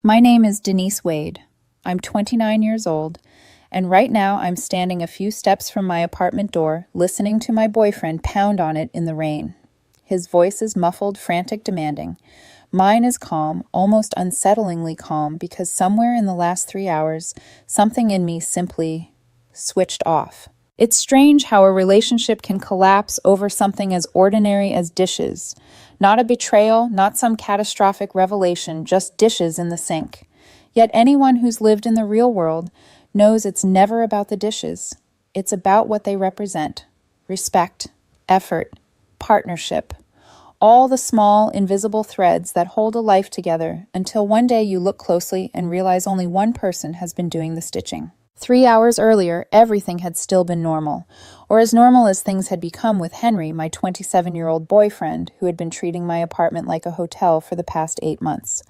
My name is Denise Wade. I'm 29 years old, and right now I'm standing a few steps from my apartment door, listening to my boyfriend pound on it in the rain. His voice is muffled, frantic, demanding. Mine is calm, almost unsettlingly calm, because somewhere in the last 3 hours, something in me simply switched off. It's strange how a relationship can collapse over something as ordinary as dishes. Not a betrayal, not some catastrophic revelation, just dishes in the sink. Yet anyone who's lived in the real world knows it's never about the dishes. It's about what they represent: respect, effort, partnership. All the small, invisible threads that hold a life together until one day you look closely and realize only one person has been doing the stitching. 3 hours earlier, everything had still been normal, or as normal as things had become with Henry, my 27-year-old boyfriend, who had been treating my apartment like a hotel for the past 8 months.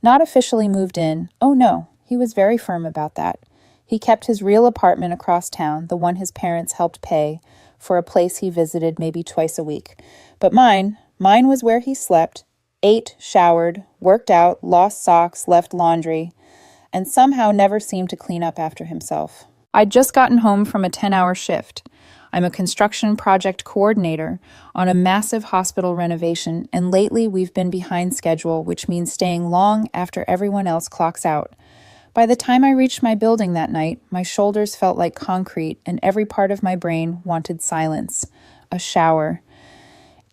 Not officially moved in. Oh no, he was very firm about that. He kept his real apartment across town, the one his parents helped pay, for a place he visited maybe twice a week. But mine was where he slept, ate, showered, worked out, lost socks, left laundry, and somehow never seemed to clean up after himself. I'd just gotten home from a 10-hour shift. I'm a construction project coordinator on a massive hospital renovation, and lately we've been behind schedule, which means staying long after everyone else clocks out. By the time I reached my building that night, my shoulders felt like concrete, and every part of my brain wanted silence, a shower,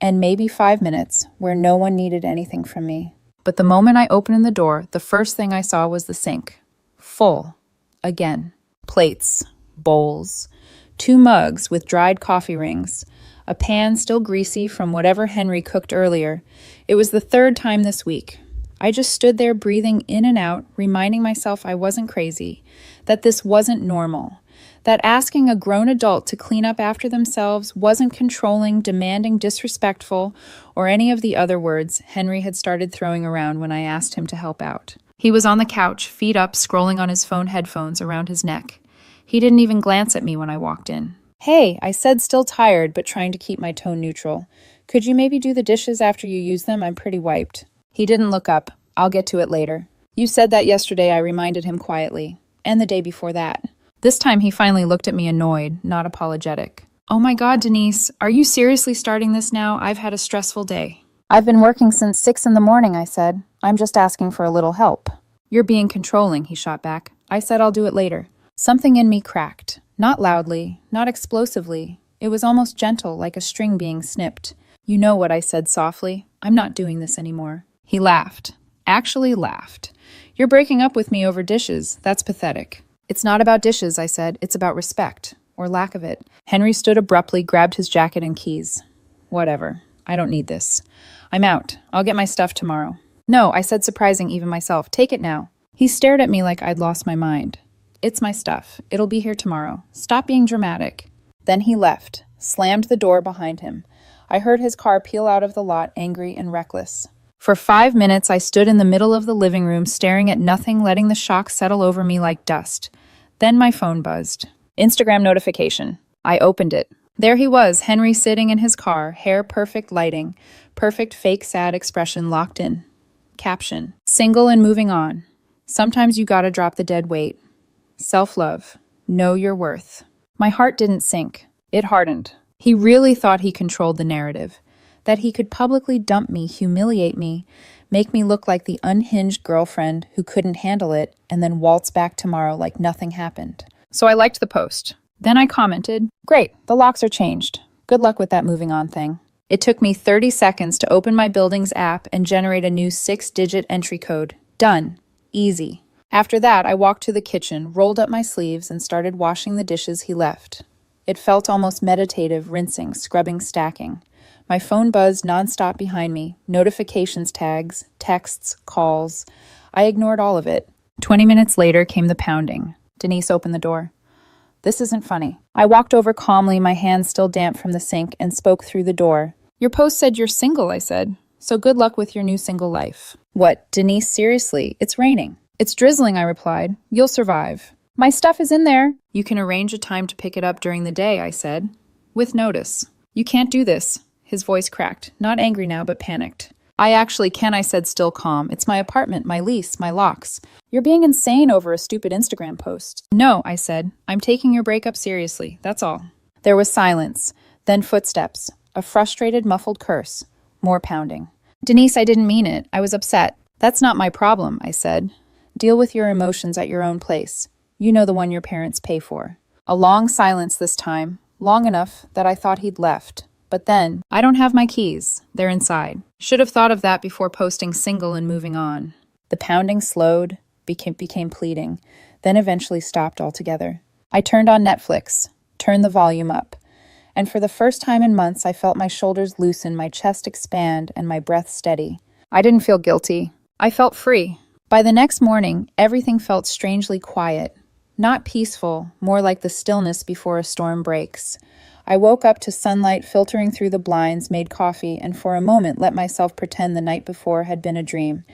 and maybe 5 minutes where no one needed anything from me. But the moment I opened the door, the first thing I saw was the sink. Full. Again. Plates. Bowls. 2 mugs with dried coffee rings. A pan still greasy from whatever Henry cooked earlier. It was the 3rd time this week. I just stood there breathing in and out, reminding myself I wasn't crazy, that this wasn't normal, that asking a grown adult to clean up after themselves wasn't controlling, demanding, disrespectful, or any of the other words Henry had started throwing around when I asked him to help out. He was on the couch, feet up, scrolling on his phone headphones around his neck. He didn't even glance at me when I walked in. "Hey," I said, still tired, but trying to keep my tone neutral. "Could you maybe do the dishes after you use them? I'm pretty wiped." He didn't look up. "I'll get to it later." "You said that yesterday," I reminded him quietly. "And the day before that." This time he finally looked at me annoyed, not apologetic. "Oh my God, Denise, are you seriously starting this now? I've had a stressful day." "I've been working since 6 in the morning," I said. "I'm just asking for a little help." "You're being controlling," he shot back. "I said I'll do it later." Something in me cracked. Not loudly, not explosively. It was almost gentle, like a string being snipped. "You know what," I said softly. "I'm not doing this anymore." He laughed. Actually laughed. "You're breaking up with me over dishes. That's pathetic." "It's not about dishes," I said. "It's about respect, or lack of it." Henry stood abruptly, grabbed his jacket and keys. "Whatever. I don't need this. I'm out. I'll get my stuff tomorrow." "No," I said, surprising even myself. "Take it now." He stared at me like I'd lost my mind. "It's my stuff. It'll be here tomorrow. Stop being dramatic." Then he left, slammed the door behind him. I heard his car peel out of the lot, angry and reckless. For 5 minutes, I stood in the middle of the living room, staring at nothing, letting the shock settle over me like dust. Then my phone buzzed. Instagram notification. I opened it. There he was, Henry sitting in his car, hair perfect lighting, perfect fake sad expression locked in. Caption. Single and moving on. Sometimes you gotta drop the dead weight. Self-love. Know your worth. My heart didn't sink. It hardened. He really thought he controlled the narrative. That he could publicly dump me, humiliate me, make me look like the unhinged girlfriend who couldn't handle it, and then waltz back tomorrow like nothing happened. So I liked the post. Then I commented, "Great, the locks are changed. Good luck with that moving on thing." It took me 30 seconds to open my building's app and generate a new 6-digit entry code. Done. Easy. After that, I walked to the kitchen, rolled up my sleeves, and started washing the dishes he left. It felt almost meditative, rinsing, scrubbing, stacking. My phone buzzed nonstop behind me, notifications tags, texts, calls. I ignored all of it. 20 minutes later came the pounding. Denise opened the door. "This isn't funny." I walked over calmly, my hands still damp from the sink, and spoke through the door. "Your post said you're single," I said. "So good luck with your new single life." "What, Denise, seriously? It's raining." "It's drizzling," I replied. "You'll survive." "My stuff is in there." "You can arrange a time to pick it up during the day," I said. "With notice." "You can't do this." His voice cracked, not angry now, but panicked. I actually can, I said, still calm. It's my apartment, my lease, my locks. You're being insane over a stupid Instagram post. No, I said. I'm taking your breakup seriously. That's all. There was silence, then footsteps, a frustrated, muffled curse, more pounding. Denise, I didn't mean it. I was upset. That's not my problem, I said. Deal with your emotions at your own place. You know the one your parents pay for. A long silence this time, long enough that I thought he'd left. But then, I don't have my keys. They're inside. Should have thought of that before posting single and moving on. The pounding slowed, became pleading, then eventually stopped altogether. I turned on Netflix, turned the volume up, and for the first time in months I felt my shoulders loosen, my chest expand, and my breath steady. I didn't feel guilty. I felt free. By the next morning, everything felt strangely quiet. Not peaceful, more like the stillness before a storm breaks. I woke up to sunlight filtering through the blinds, made coffee, and for a moment let myself pretend the night before had been a dream.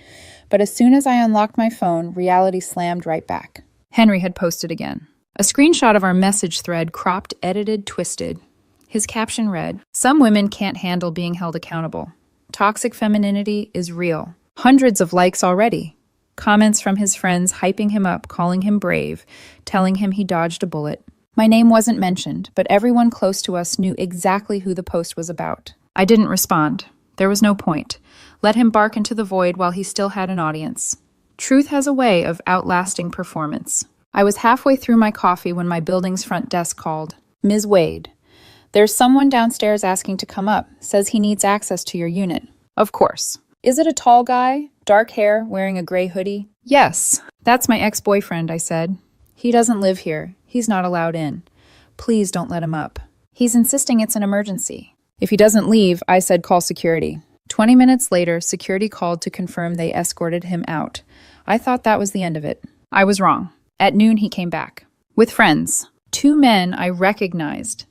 But as soon as I unlocked my phone, reality slammed right back. Henry had posted again. A screenshot of our message thread, cropped, edited, twisted. His caption read, "Some women can't handle being held accountable. Toxic femininity is real." Hundreds of likes already. Comments from his friends hyping him up, calling him brave, telling him he dodged a bullet. My name wasn't mentioned, but everyone close to us knew exactly who the post was about. I didn't respond. There was no point. Let him bark into the void while he still had an audience. Truth has a way of outlasting performance. I was halfway through my coffee when my building's front desk called. "Ms. Wade, there's someone downstairs asking to come up. Says he needs access to your unit." Of course. "Is it a tall guy? Dark hair, wearing a gray hoodie?" "Yes. That's my ex-boyfriend," I said. "He doesn't live here. He's not allowed in. Please don't let him up. He's insisting it's an emergency." If he doesn't leave, I said, call security. 20 minutes later, security called to confirm they escorted him out. I thought that was the end of it. I was wrong. At noon, he came back. With friends. 2 men I recognized.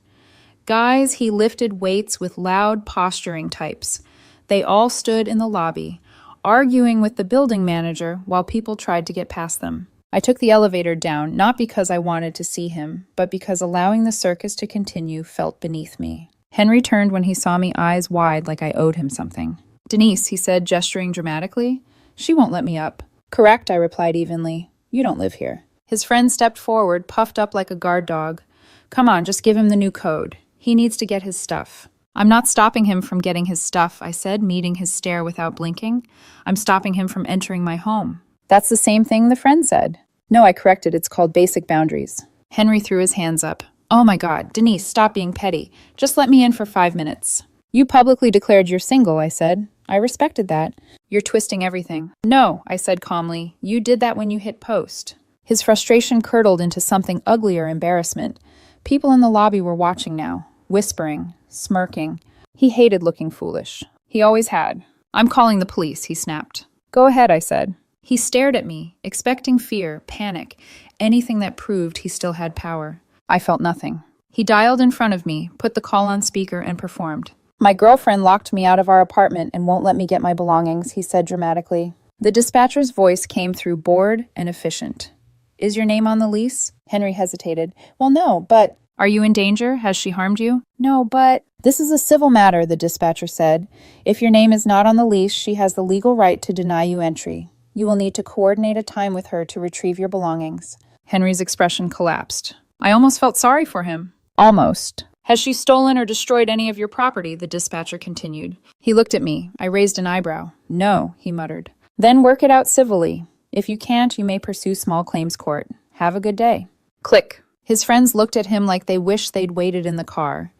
Guys he lifted weights with, loud posturing types. They all stood in the lobby, arguing with the building manager while people tried to get past them. I took the elevator down, not because I wanted to see him, but because allowing the circus to continue felt beneath me. Henry turned when he saw me, eyes wide like I owed him something. "Denise," he said, gesturing dramatically. "She won't let me up." "Correct," I replied evenly. "You don't live here." His friend stepped forward, puffed up like a guard dog. "Come on, just give him the new code. He needs to get his stuff." "I'm not stopping him from getting his stuff," I said, meeting his stare without blinking. "I'm stopping him from entering my home." "That's the same thing the friend said." "No," I corrected, "it's called basic boundaries." Henry threw his hands up. "Oh my God, Denise, stop being petty. Just let me in for 5 minutes." "You publicly declared you're single," I said. "I respected that." "You're twisting everything." "No," I said calmly. "You did that when you hit post." His frustration curdled into something uglier, embarrassment. People in the lobby were watching now, whispering, smirking. He hated looking foolish. He always had. "I'm calling the police," he snapped. "Go ahead," I said. He stared at me, expecting fear, panic, anything that proved he still had power. I felt nothing. He dialed in front of me, put the call on speaker, and performed. "My girlfriend locked me out of our apartment and won't let me get my belongings," he said dramatically. The dispatcher's voice came through, bored and efficient. "Is your name on the lease?" Henry hesitated. "Well, no, but—" "Are you in danger? Has she harmed you?" "No, but—" "This is a civil matter," the dispatcher said. "If your name is not on the lease, she has the legal right to deny you entry. You will need to coordinate a time with her to retrieve your belongings." Henry's expression collapsed. I almost felt sorry for him. Almost. "Has she stolen or destroyed any of your property?" the dispatcher continued. He looked at me. I raised an eyebrow. "No," he muttered. "Then work it out civilly. If you can't, you may pursue small claims court. Have a good day." Click. His friends looked at him like they wished they'd waited in the car.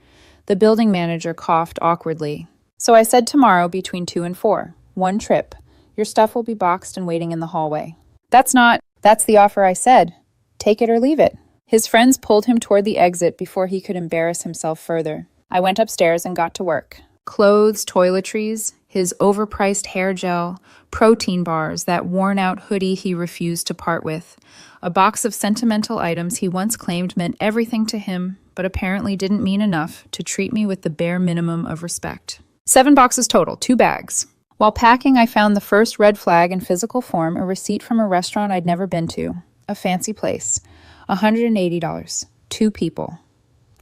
The building manager coughed awkwardly. "So I said tomorrow between 2 and 4. 1 trip. Your stuff will be boxed and waiting in the hallway." That's the offer I said. Take it or leave it." His friends pulled him toward the exit before he could embarrass himself further. I went upstairs and got to work. Clothes, toiletries, his overpriced hair gel, protein bars, that worn-out hoodie he refused to part with, a box of sentimental items he once claimed meant everything to him, but apparently didn't mean enough to treat me with the bare minimum of respect. 7 boxes total, 2 bags. While packing, I found the first red flag in physical form, a receipt from a restaurant I'd never been to. A fancy place. $180. 2 people.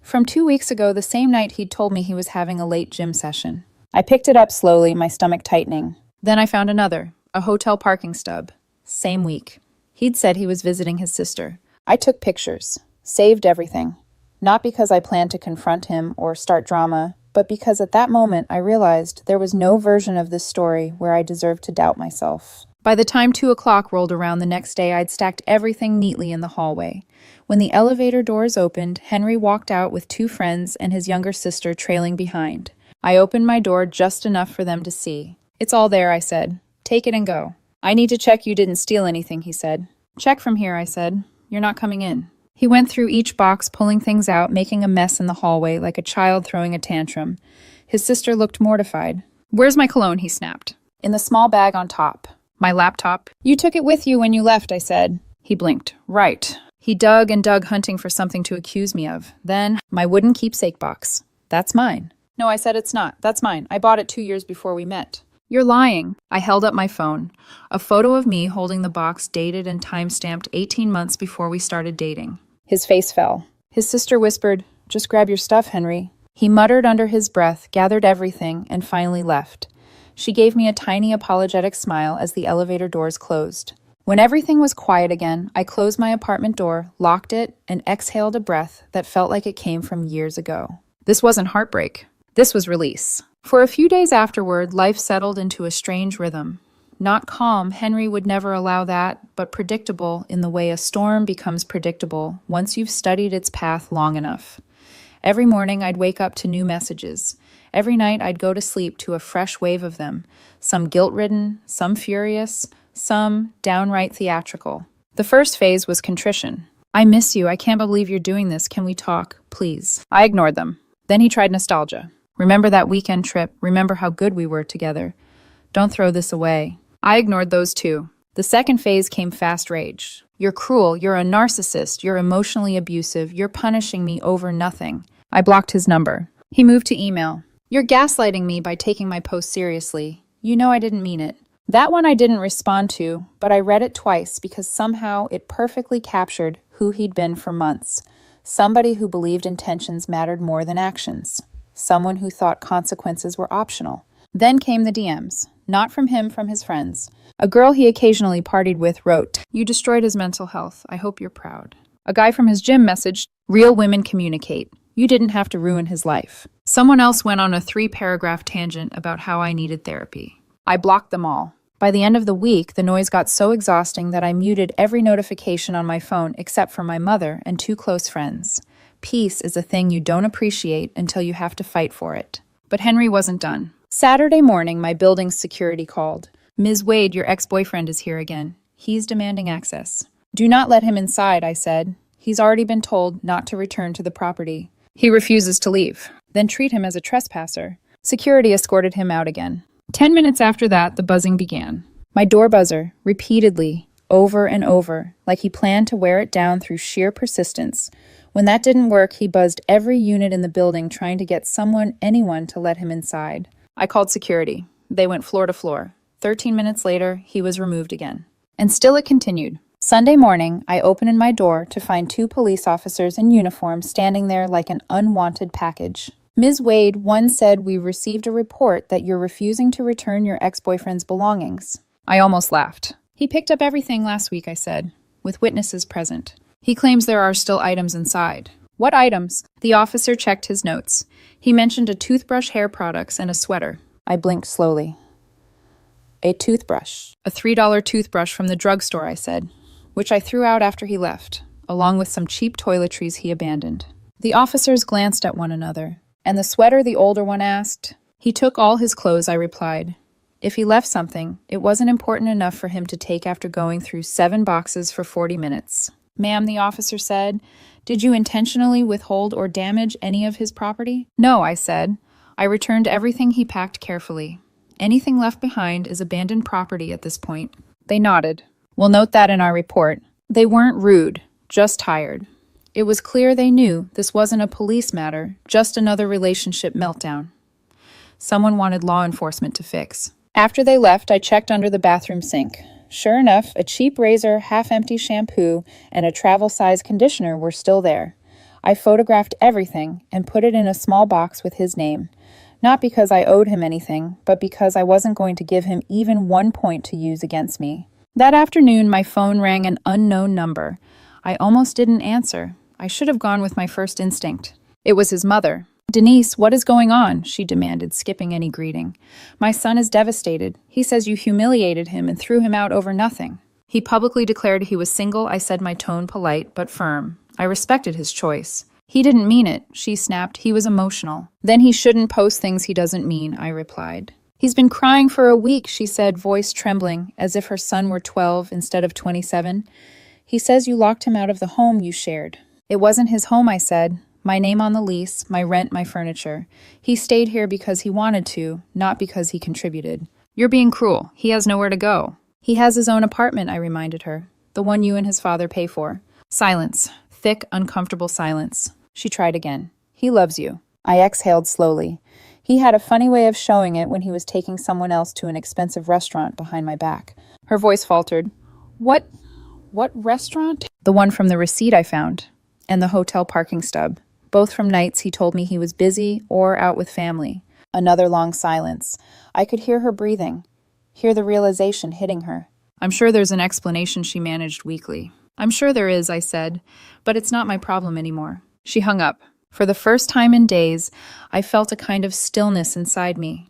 From 2 weeks ago, the same night he'd told me he was having a late gym session. I picked it up slowly, my stomach tightening. Then I found another, a hotel parking stub. Same week. He'd said he was visiting his sister. I took pictures, saved everything. Not because I planned to confront him or start drama, but because at that moment I realized there was no version of this story where I deserved to doubt myself. By the time 2 o'clock rolled around the next day, I'd stacked everything neatly in the hallway. When the elevator doors opened, Henry walked out with 2 friends and his younger sister trailing behind. I opened my door just enough for them to see. "It's all there," I said. "Take it and go." "I need to check you didn't steal anything," he said. "Check from here," I said. "You're not coming in." He went through each box, pulling things out, making a mess in the hallway like a child throwing a tantrum. His sister looked mortified. "Where's my cologne?" he snapped. "In the small bag on top." "My laptop?" "You took it with you when you left," I said. He blinked. "Right." He dug and dug, hunting for something to accuse me of. Then, my wooden keepsake box. "That's mine." "No," I said, "it's not. That's mine. I bought it 2 years before we met." "You're lying." I held up my phone. A photo of me holding the box, dated and time-stamped 18 months before we started dating. His face fell. His sister whispered, "Just grab your stuff, Henry." He muttered under his breath, gathered everything, and finally left. She gave me a tiny apologetic smile as the elevator doors closed. When everything was quiet again, I closed my apartment door, locked it, and exhaled a breath that felt like it came from years ago. This wasn't heartbreak. This was release. For a few days afterward, life settled into a strange rhythm. Not calm, Henry would never allow that, but predictable in the way a storm becomes predictable once you've studied its path long enough. Every morning I'd wake up to new messages. Every night I'd go to sleep to a fresh wave of them, some guilt-ridden, some furious, some downright theatrical. The first phase was contrition. "I miss you. I can't believe you're doing this. Can we talk, please?" I ignored them. Then he tried nostalgia. "Remember that weekend trip? Remember how good we were together? Don't throw this away." I ignored those too. The second phase came fast rage. "You're cruel. You're a narcissist. You're emotionally abusive. You're punishing me over nothing." I blocked his number. He moved to email. "You're gaslighting me by taking my post seriously. You know I didn't mean it." That one I didn't respond to, but I read it twice because somehow it perfectly captured who he'd been for months. Somebody who believed intentions mattered more than actions. Someone who thought consequences were optional. Then came the DMs. Not from him, from his friends. A girl he occasionally partied with wrote, "You destroyed his mental health. I hope you're proud." A guy from his gym messaged, "Real women communicate. You didn't have to ruin his life." Someone else went on a 3-paragraph tangent about how I needed therapy. I blocked them all. By the end of the week, the noise got so exhausting that I muted every notification on my phone except for my mother and 2 close friends. Peace is a thing you don't appreciate until you have to fight for it. But Henry wasn't done. Saturday morning, my building's security called. "Ms. Wade, your ex-boyfriend is here again. He's demanding access." "Do not let him inside," I said. "He's already been told not to return to the property." "He refuses to leave." "Then treat him as a trespasser." Security escorted him out again. 10 minutes after that, the buzzing began. My door buzzer, repeatedly, over and over, like he planned to wear it down through sheer persistence. When that didn't work, he buzzed every unit in the building trying to get anyone to let him inside. I called security. They went floor to floor. 13 minutes later, he was removed again. And still it continued. Sunday morning, I opened my door to find 2 police officers in uniform standing there like an unwanted package. "Ms. Wade, one said we received a report that you're refusing to return your ex-boyfriend's belongings." I almost laughed. "He picked up everything last week," I said, "with witnesses present. He claims there are still items inside." "What items?" The officer checked his notes. He mentioned a toothbrush, hair products, and a sweater. I blinked slowly. "A toothbrush." "A $3 toothbrush from the drugstore," I said, "which I threw out after he left, along with some cheap toiletries he abandoned." The officers glanced at one another. "And the sweater?" the older one asked. "He took all his clothes," I replied. "If he left something, it wasn't important enough for him to take after going through 7 boxes for 40 minutes. "Ma'am," the officer said, "did you intentionally withhold or damage any of his property?" "No," I said. "I returned everything he packed carefully. Anything left behind is abandoned property at this point." They nodded. "We'll note that in our report." They weren't rude, just tired. It was clear they knew this wasn't a police matter, just another relationship meltdown. Someone wanted law enforcement to fix. After they left, I checked under the bathroom sink. Sure enough, a cheap razor, half-empty shampoo, and a travel-size conditioner were still there. I photographed everything and put it in a small box with his name. Not because I owed him anything, but because I wasn't going to give him even 1 point to use against me. That afternoon, my phone rang an unknown number. I almost didn't answer. I should have gone with my first instinct. It was his mother. "Denise, what is going on?" she demanded, skipping any greeting. "My son is devastated. He says you humiliated him and threw him out over nothing." "He publicly declared he was single," I said, my tone polite but firm. I respected his choice. "He didn't mean it," she snapped. "He was emotional." "Then he shouldn't post things he doesn't mean," I replied. "He's been crying for a week," she said, voice trembling, as if her son were 12 instead of 27. "He says you locked him out of the home you shared." "It wasn't his home," I said. "My name on the lease, my rent, my furniture. He stayed here because he wanted to, not because he contributed." "You're being cruel. He has nowhere to go." "He has his own apartment," I reminded her. "The one you and his father pay for." Silence. Thick, uncomfortable silence. She tried again. "He loves you." I exhaled slowly. He had a funny way of showing it when he was taking someone else to an expensive restaurant behind my back. Her voice faltered. What restaurant?" "The one from the receipt I found. And the hotel parking stub. Both from nights he told me he was busy or out with family." Another long silence. I could hear her breathing, hear the realization hitting her. "I'm sure there's an explanation," she managed weakly. "I'm sure there is," I said, "but it's not my problem anymore." She hung up. For the first time in days, I felt a kind of stillness inside me.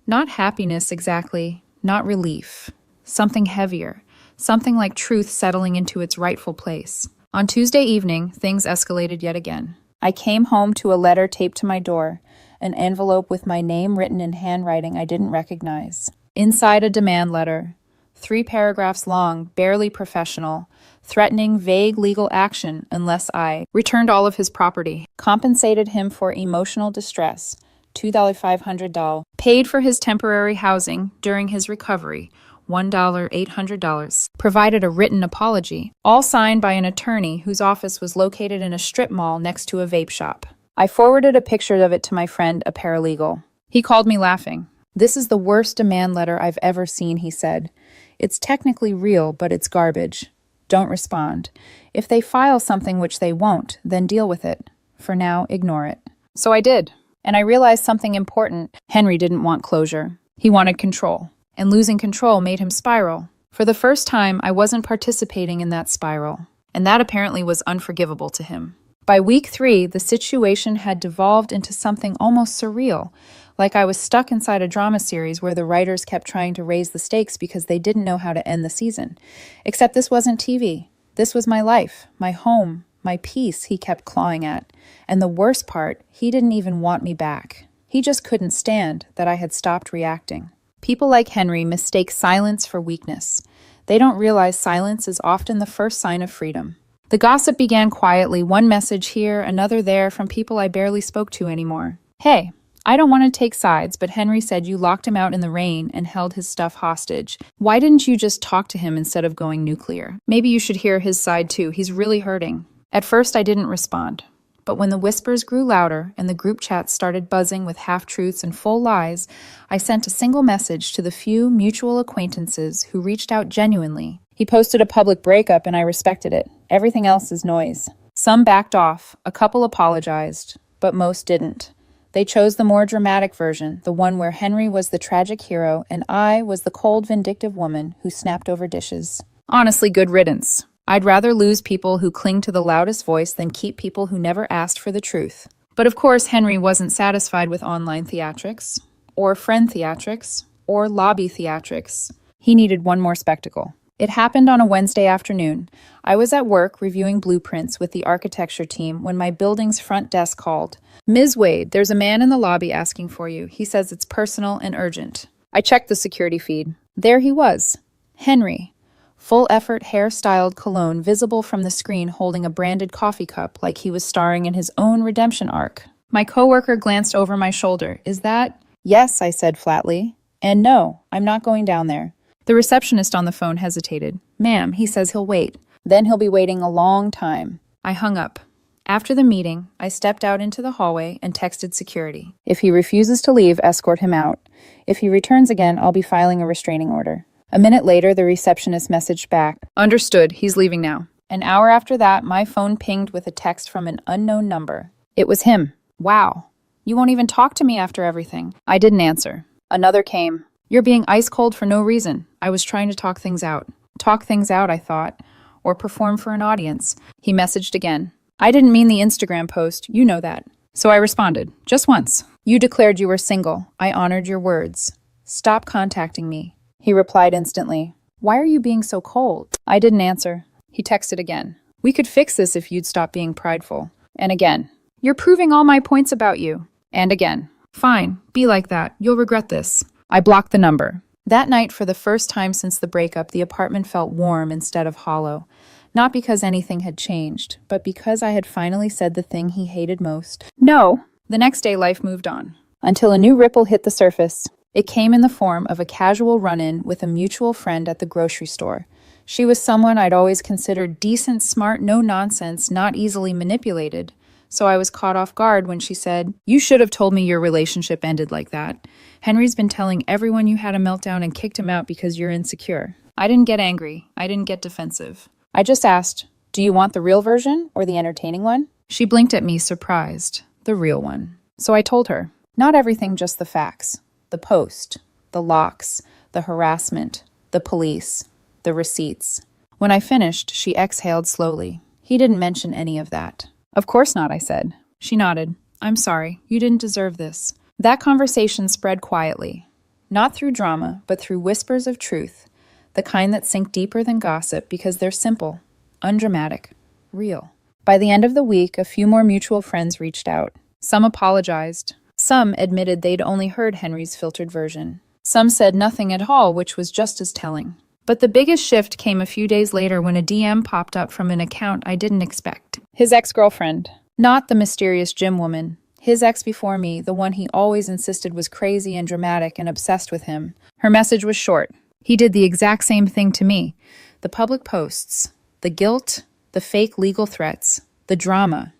Not happiness exactly, not relief. Something heavier, something like truth settling into its rightful place. On Tuesday evening, things escalated yet again. I came home to a letter taped to my door, an envelope with my name written in handwriting I didn't recognize. Inside, a demand letter, 3 paragraphs long, barely professional, threatening vague legal action unless I returned all of his property, compensated him for emotional distress, $2,500, paid for his temporary housing during his recovery, $1,800, provided a written apology, all signed by an attorney whose office was located in a strip mall next to a vape shop. I forwarded a picture of it to my friend, a paralegal. He called me laughing. "This is the worst demand letter I've ever seen," he said. "It's technically real, but it's garbage. Don't respond. If they file something which they won't, then deal with it. For now, ignore it." So I did. And I realized something important. Henry didn't want closure. He wanted control. And losing control made him spiral. For the first time, I wasn't participating in that spiral. And that apparently was unforgivable to him. By week 3, the situation had devolved into something almost surreal, like I was stuck inside a drama series where the writers kept trying to raise the stakes because they didn't know how to end the season. Except this wasn't TV. This was my life, my home, my peace he kept clawing at. And the worst part, he didn't even want me back. He just couldn't stand that I had stopped reacting. People like Henry mistake silence for weakness. They don't realize silence is often the first sign of freedom. The gossip began quietly, one message here, another there, from people I barely spoke to anymore. "Hey, I don't want to take sides, but Henry said you locked him out in the rain and held his stuff hostage. Why didn't you just talk to him instead of going nuclear? Maybe you should hear his side too. He's really hurting." At first, I didn't respond. But when the whispers grew louder and the group chats started buzzing with half-truths and full lies, I sent a single message to the few mutual acquaintances who reached out genuinely. He posted a public breakup and I respected it. Everything else is noise. Some backed off, a couple apologized, but most didn't. They chose the more dramatic version, the one where Henry was the tragic hero and I was the cold, vindictive woman who snapped over dishes. Honestly, good riddance. I'd rather lose people who cling to the loudest voice than keep people who never asked for the truth. But of course, Henry wasn't satisfied with online theatrics, or friend theatrics, or lobby theatrics. He needed one more spectacle. It happened on a Wednesday afternoon. I was at work reviewing blueprints with the architecture team when my building's front desk called. "Ms. Wade, there's a man in the lobby asking for you. He says it's personal and urgent." I checked the security feed. There he was. Henry. Full-effort, hair-styled cologne visible from the screen holding a branded coffee cup like he was starring in his own redemption arc. My coworker glanced over my shoulder. "Is that—" "Yes," I said flatly. "And no, I'm not going down there." The receptionist on the phone hesitated. "Ma'am, he says he'll wait. Then he'll be waiting a long time." I hung up. After the meeting, I stepped out into the hallway and texted security. "If he refuses to leave, escort him out. If he returns again, I'll be filing a restraining order." A minute later, the receptionist messaged back. "Understood. He's leaving now." An hour after that, my phone pinged with a text from an unknown number. It was him. Wow. You won't even talk to me after everything. I didn't answer. Another came. You're being ice cold for no reason. I was trying to talk things out. Talk things out, I thought. Or perform for an audience. He messaged again. I didn't mean the Instagram post. You know that. So I responded. Just once. You declared you were single. I honored your words. Stop contacting me. He replied instantly. Why are you being so cold? I didn't answer. He texted again. We could fix this if you'd stop being prideful. And again. You're proving all my points about you. And again. Fine, be like that. You'll regret this. I blocked the number. That night, for the first time since the breakup, the apartment felt warm instead of hollow. Not because anything had changed, but because I had finally said the thing he hated most. No. The next day, life moved on. Until a new ripple hit the surface. It came in the form of a casual run-in with a mutual friend at the grocery store. She was someone I'd always considered decent, smart, no nonsense, not easily manipulated. So I was caught off guard when she said, You should have told me your relationship ended like that. Henry's been telling everyone you had a meltdown and kicked him out because you're insecure. I didn't get angry. I didn't get defensive. I just asked, Do you want the real version or the entertaining one? She blinked at me, surprised. The real one. So I told her, not everything, just the facts. The post, the locks, the harassment, the police, the receipts. When I finished, she exhaled slowly. He didn't mention any of that. Of course not, I said. She nodded. I'm sorry. You didn't deserve this. That conversation spread quietly. Not through drama, but through whispers of truth. The kind that sink deeper than gossip because they're simple, undramatic, real. By the end of the week, a few more mutual friends reached out. Some apologized. Some admitted they'd only heard Henry's filtered version. Some said nothing at all, which was just as telling. But the biggest shift came a few days later when a DM popped up from an account I didn't expect. His ex-girlfriend. Not the mysterious gym woman. His ex before me, the one he always insisted was crazy and dramatic and obsessed with him. Her message was short. He did the exact same thing to me. The public posts, the guilt, the fake legal threats, the drama.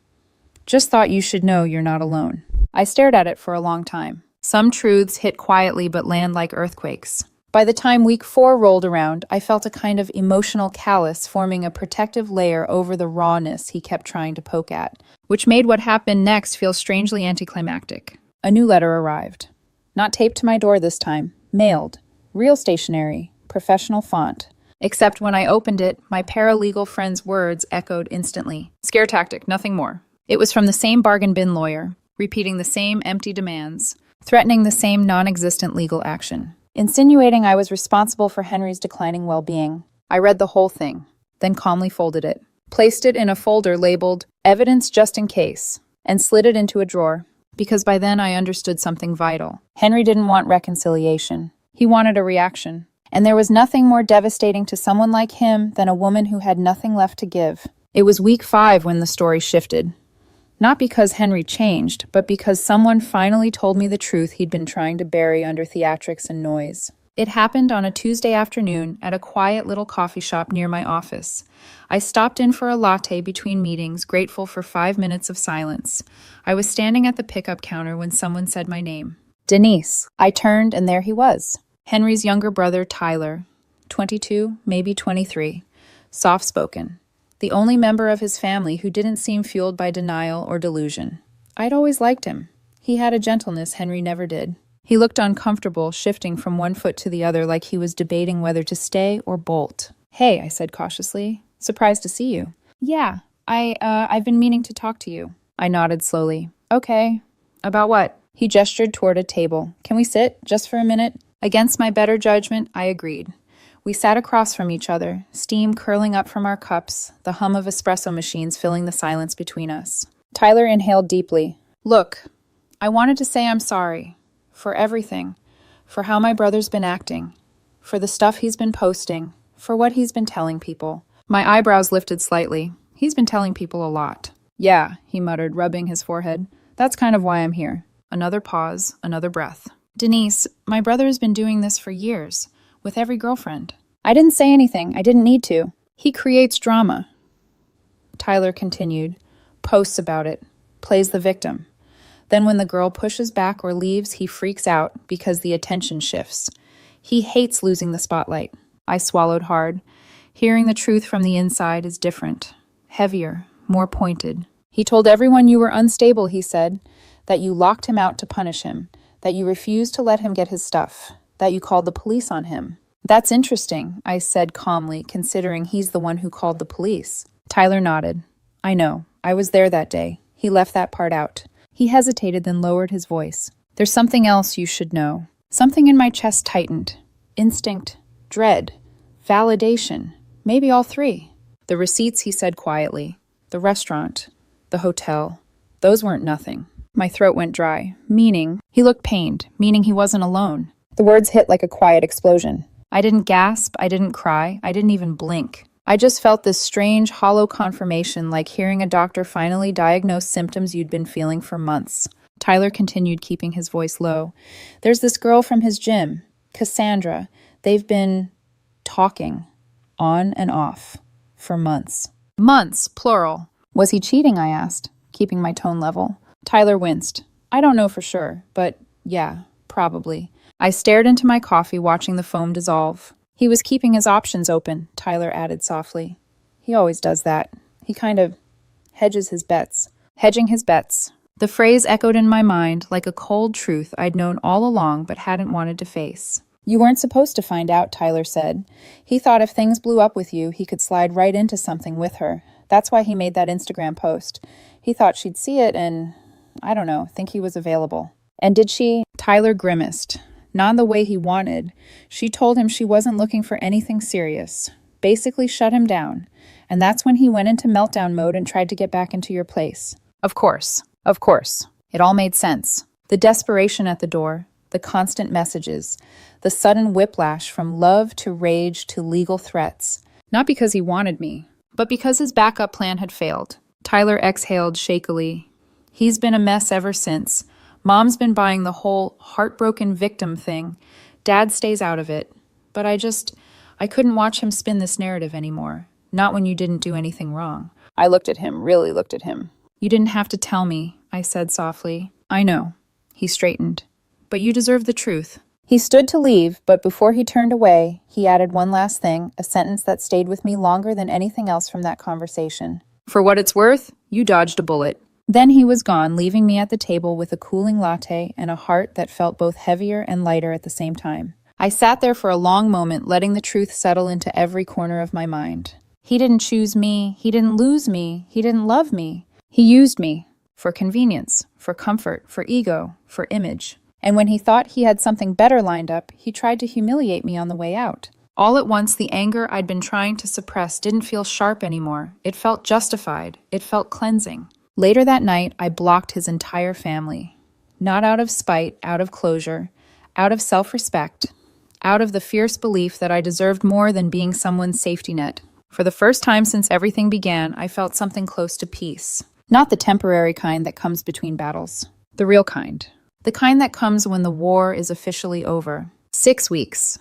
Just thought you should know you're not alone. I stared at it for a long time. Some truths hit quietly but land like earthquakes. By the time week 4 rolled around, I felt a kind of emotional callus forming a protective layer over the rawness he kept trying to poke at, which made what happened next feel strangely anticlimactic. A new letter arrived. Not taped to my door this time. Mailed. Real stationery. Professional font. Except when I opened it, my paralegal friend's words echoed instantly. Scare tactic, nothing more. It was from the same bargain bin lawyer, repeating the same empty demands, threatening the same non-existent legal action. Insinuating I was responsible for Henry's declining well-being. I read the whole thing, then calmly folded it, placed it in a folder labeled Evidence Just in Case, and slid it into a drawer, because by then I understood something vital. Henry didn't want reconciliation. He wanted a reaction. And there was nothing more devastating to someone like him than a woman who had nothing left to give. It was week 5 when the story shifted. Not because Henry changed, but because someone finally told me the truth he'd been trying to bury under theatrics and noise. It happened on a Tuesday afternoon at a quiet little coffee shop near my office. I stopped in for a latte between meetings, grateful for 5 minutes of silence. I was standing at the pickup counter when someone said my name. Denise. I turned, and there he was. Henry's younger brother, Tyler. 22, maybe 23. Soft-spoken. The only member of his family who didn't seem fueled by denial or delusion. I'd always liked him. He had a gentleness Henry never did. He looked uncomfortable, shifting from one foot to the other like he was debating whether to stay or bolt. Hey, I said cautiously. Surprised to see you. Yeah, I've been meaning to talk to you. I nodded slowly. Okay. About what? He gestured toward a table. Can we sit, just for a minute? Against my better judgment, I agreed. We sat across from each other, steam curling up from our cups, the hum of espresso machines filling the silence between us. Tyler inhaled deeply. Look, I wanted to say I'm sorry. For everything. For how my brother's been acting. For the stuff he's been posting. For what he's been telling people. My eyebrows lifted slightly. He's been telling people a lot. Yeah, he muttered, rubbing his forehead. That's kind of why I'm here. Another pause, another breath. Denise, my brother has been doing this for years. With every girlfriend. I didn't say anything. I didn't need to. He creates drama. Tyler continued. Posts about it. Plays the victim. Then when the girl pushes back or leaves, he freaks out because the attention shifts. He hates losing the spotlight. I swallowed hard. Hearing the truth from the inside is different. Heavier. More pointed. He told everyone you were unstable, he said. that you locked him out to punish him, that you refused to let him get his stuff, that you called the police on him. That's interesting, I said calmly, considering he's the one who called the police. Tyler nodded. I know. I was there that day. He left that part out. He hesitated, then lowered his voice. There's something else you should know. Something in my chest tightened. Instinct, dread, validation, maybe all three. The receipts, he said quietly. The restaurant, the hotel, those weren't nothing. My throat went dry, meaning he looked pained, meaning he wasn't alone. The words hit like a quiet explosion. I didn't gasp, I didn't cry, I didn't even blink. I just felt this strange, hollow confirmation, like hearing a doctor finally diagnose symptoms you'd been feeling for months. Tyler continued, keeping his voice low. There's this girl from his gym, Cassandra. They've been talking, on and off, for months. Months, plural. Was he cheating, I asked, keeping my tone level. Tyler winced. I don't know for sure, but yeah, probably. I stared into my coffee, watching the foam dissolve. He was keeping his options open, Tyler added softly. He always does that. He kind of hedges his bets. Hedging his bets. The phrase echoed in my mind like a cold truth I'd known all along but hadn't wanted to face. You weren't supposed to find out, Tyler said. He thought if things blew up with you, he could slide right into something with her. That's why he made that Instagram post. He thought she'd see it and, I don't know, think he was available. And did she? Tyler grimaced. Not the way he wanted. She told him she wasn't looking for anything serious. Basically shut him down. And that's when he went into meltdown mode and tried to get back into your place. Of course. It all made sense. The desperation at the door, the constant messages, the sudden whiplash from love to rage to legal threats. Not because he wanted me, but because his backup plan had failed. Tyler exhaled shakily. He's been a mess ever since. Mom's been buying the whole heartbroken victim thing. Dad stays out of it. But I couldn't watch him spin this narrative anymore. Not when you didn't do anything wrong. I looked at him, really looked at him. You didn't have to tell me, I said softly. I know. He straightened. But you deserve the truth. He stood to leave, but before he turned away, he added one last thing, a sentence that stayed with me longer than anything else from that conversation. For what it's worth, you dodged a bullet. Then he was gone, leaving me at the table with a cooling latte and a heart that felt both heavier and lighter at the same time. I sat there for a long moment, letting the truth settle into every corner of my mind. He didn't choose me, he didn't lose me, he didn't love me. He used me for convenience, for comfort, for ego, for image. And when he thought he had something better lined up, he tried to humiliate me on the way out. All at once, the anger I'd been trying to suppress didn't feel sharp anymore. It felt justified. It felt cleansing. Later that night, I blocked his entire family. Not out of spite, out of closure, out of self-respect, out of the fierce belief that I deserved more than being someone's safety net. For the first time since everything began, I felt something close to peace. Not the temporary kind that comes between battles. The real kind. The kind that comes when the war is officially over. 6 weeks.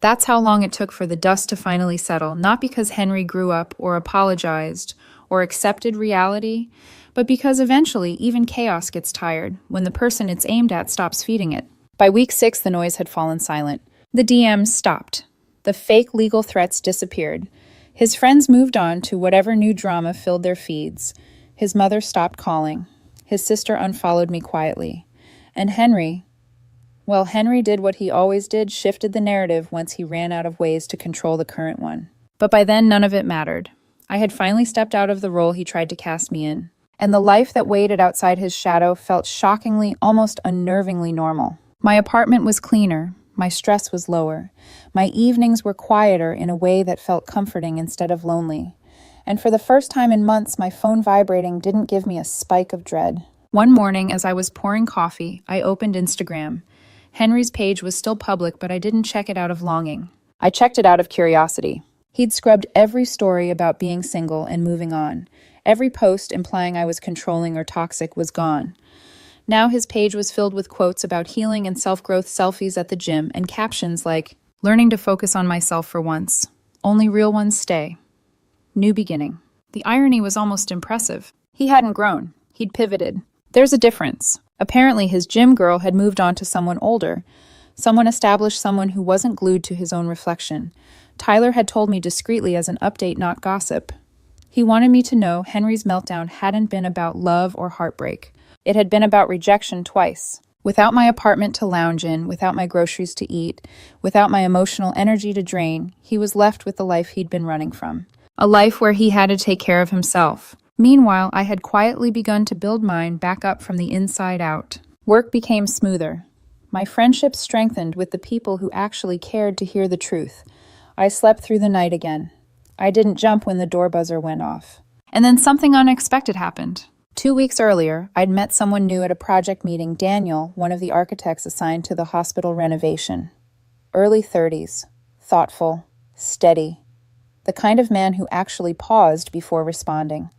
That's how long it took for the dust to finally settle, not because Henry grew up or apologized or accepted reality, but because eventually even chaos gets tired when the person it's aimed at stops feeding it. By week 6, the noise had fallen silent. The DMs stopped. The fake legal threats disappeared. His friends moved on to whatever new drama filled their feeds. His mother stopped calling. His sister unfollowed me quietly. And Henry did what he always did, shifted the narrative once he ran out of ways to control the current one. But by then, none of it mattered. I had finally stepped out of the role he tried to cast me in. And the life that waited outside his shadow felt shockingly, almost unnervingly normal. My apartment was cleaner. My stress was lower. My evenings were quieter in a way that felt comforting instead of lonely. And for the first time in months, my phone vibrating didn't give me a spike of dread. One morning, as I was pouring coffee, I opened Instagram. Henry's page was still public, but I didn't check it out of longing. I checked it out of curiosity. He'd scrubbed every story about being single and moving on. Every post implying I was controlling or toxic was gone. Now his page was filled with quotes about healing and self-growth, selfies at the gym, and captions like, learning to focus on myself for once. Only real ones stay. New beginning. The irony was almost impressive. He hadn't grown. He'd pivoted. There's a difference. Apparently his gym girl had moved on to someone older. Someone established, someone who wasn't glued to his own reflection. Tyler had told me discreetly as an update, not gossip. He wanted me to know Henry's meltdown hadn't been about love or heartbreak, It had been about rejection twice. Without my apartment to lounge in, without my groceries to eat, without my emotional energy to drain, he was left with the life he'd been running from. A life where he had to take care of himself. Meanwhile, I had quietly begun to build mine back up from the inside out. Work became smoother. My friendships strengthened with the people who actually cared to hear the truth. I slept through the night again. I didn't jump when the door buzzer went off. And then something unexpected happened. 2 weeks earlier, I'd met someone new at a project meeting, Daniel, one of the architects assigned to the hospital renovation. Early 30s, thoughtful, steady. The kind of man who actually paused before responding.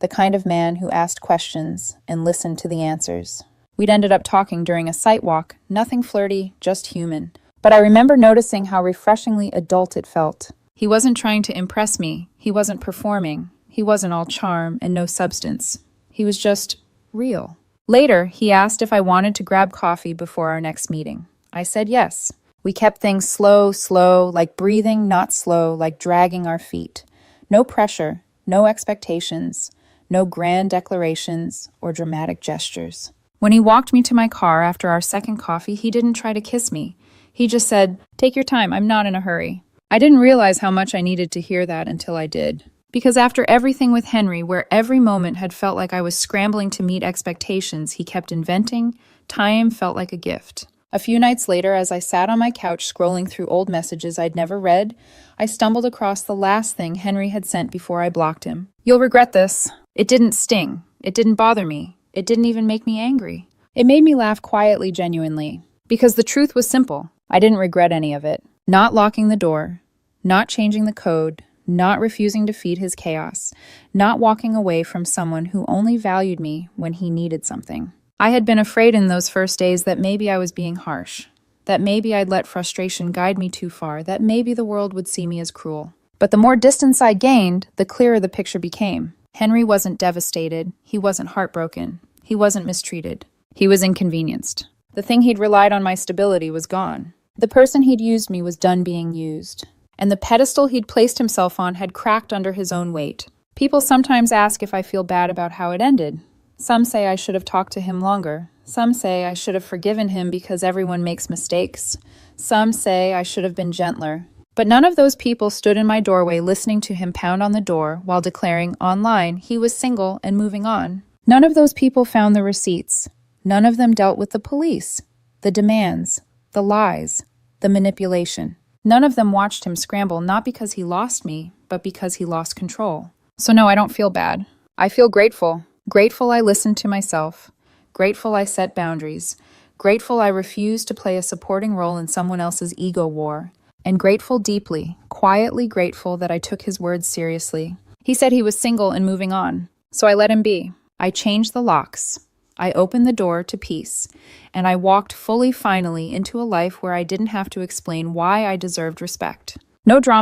The kind of man who asked questions and listened to the answers. We'd ended up talking during a site walk, nothing flirty, just human. But I remember noticing how refreshingly adult it felt. He wasn't trying to impress me. He wasn't performing. He wasn't all charm and no substance. He was just real. Later, he asked if I wanted to grab coffee before our next meeting. I said yes. We kept things slow, like breathing, not slow, like dragging our feet. No pressure, no expectations, no grand declarations or dramatic gestures. When he walked me to my car after our second coffee, he didn't try to kiss me. He just said, "Take your time, I'm not in a hurry." I didn't realize how much I needed to hear that until I did. Because after everything with Henry, where every moment had felt like I was scrambling to meet expectations he kept inventing, time felt like a gift. A few nights later, as I sat on my couch scrolling through old messages I'd never read, I stumbled across the last thing Henry had sent before I blocked him. "You'll regret this." It didn't sting. It didn't bother me. It didn't even make me angry. It made me laugh quietly, genuinely. Because the truth was simple. I didn't regret any of it. Not locking the door. Not changing the code. Not refusing to feed his chaos. Not walking away from someone who only valued me when he needed something. I had been afraid in those first days that maybe I was being harsh. That maybe I'd let frustration guide me too far. That maybe the world would see me as cruel. But the more distance I gained, the clearer the picture became. Henry wasn't devastated. He wasn't heartbroken. He wasn't mistreated. He was inconvenienced. The thing he'd relied on my stability was gone. The person he'd used me was done being used. And the pedestal he'd placed himself on had cracked under his own weight. People sometimes ask if I feel bad about how it ended. Some say I should have talked to him longer. Some say I should have forgiven him because everyone makes mistakes. Some say I should have been gentler. But none of those people stood in my doorway listening to him pound on the door while declaring online he was single and moving on. None of those people found the receipts. None of them dealt with the police, the demands, the lies, the manipulation. None of them watched him scramble, not because he lost me, but because he lost control. So no, I don't feel bad. I feel grateful. Grateful I listened to myself. Grateful I set boundaries. Grateful I refused to play a supporting role in someone else's ego war. And grateful deeply, quietly grateful that I took his words seriously. He said he was single and moving on, so I let him be. I changed the locks. I opened the door to peace, and I walked fully finally into a life where I didn't have to explain why I deserved respect. No drama.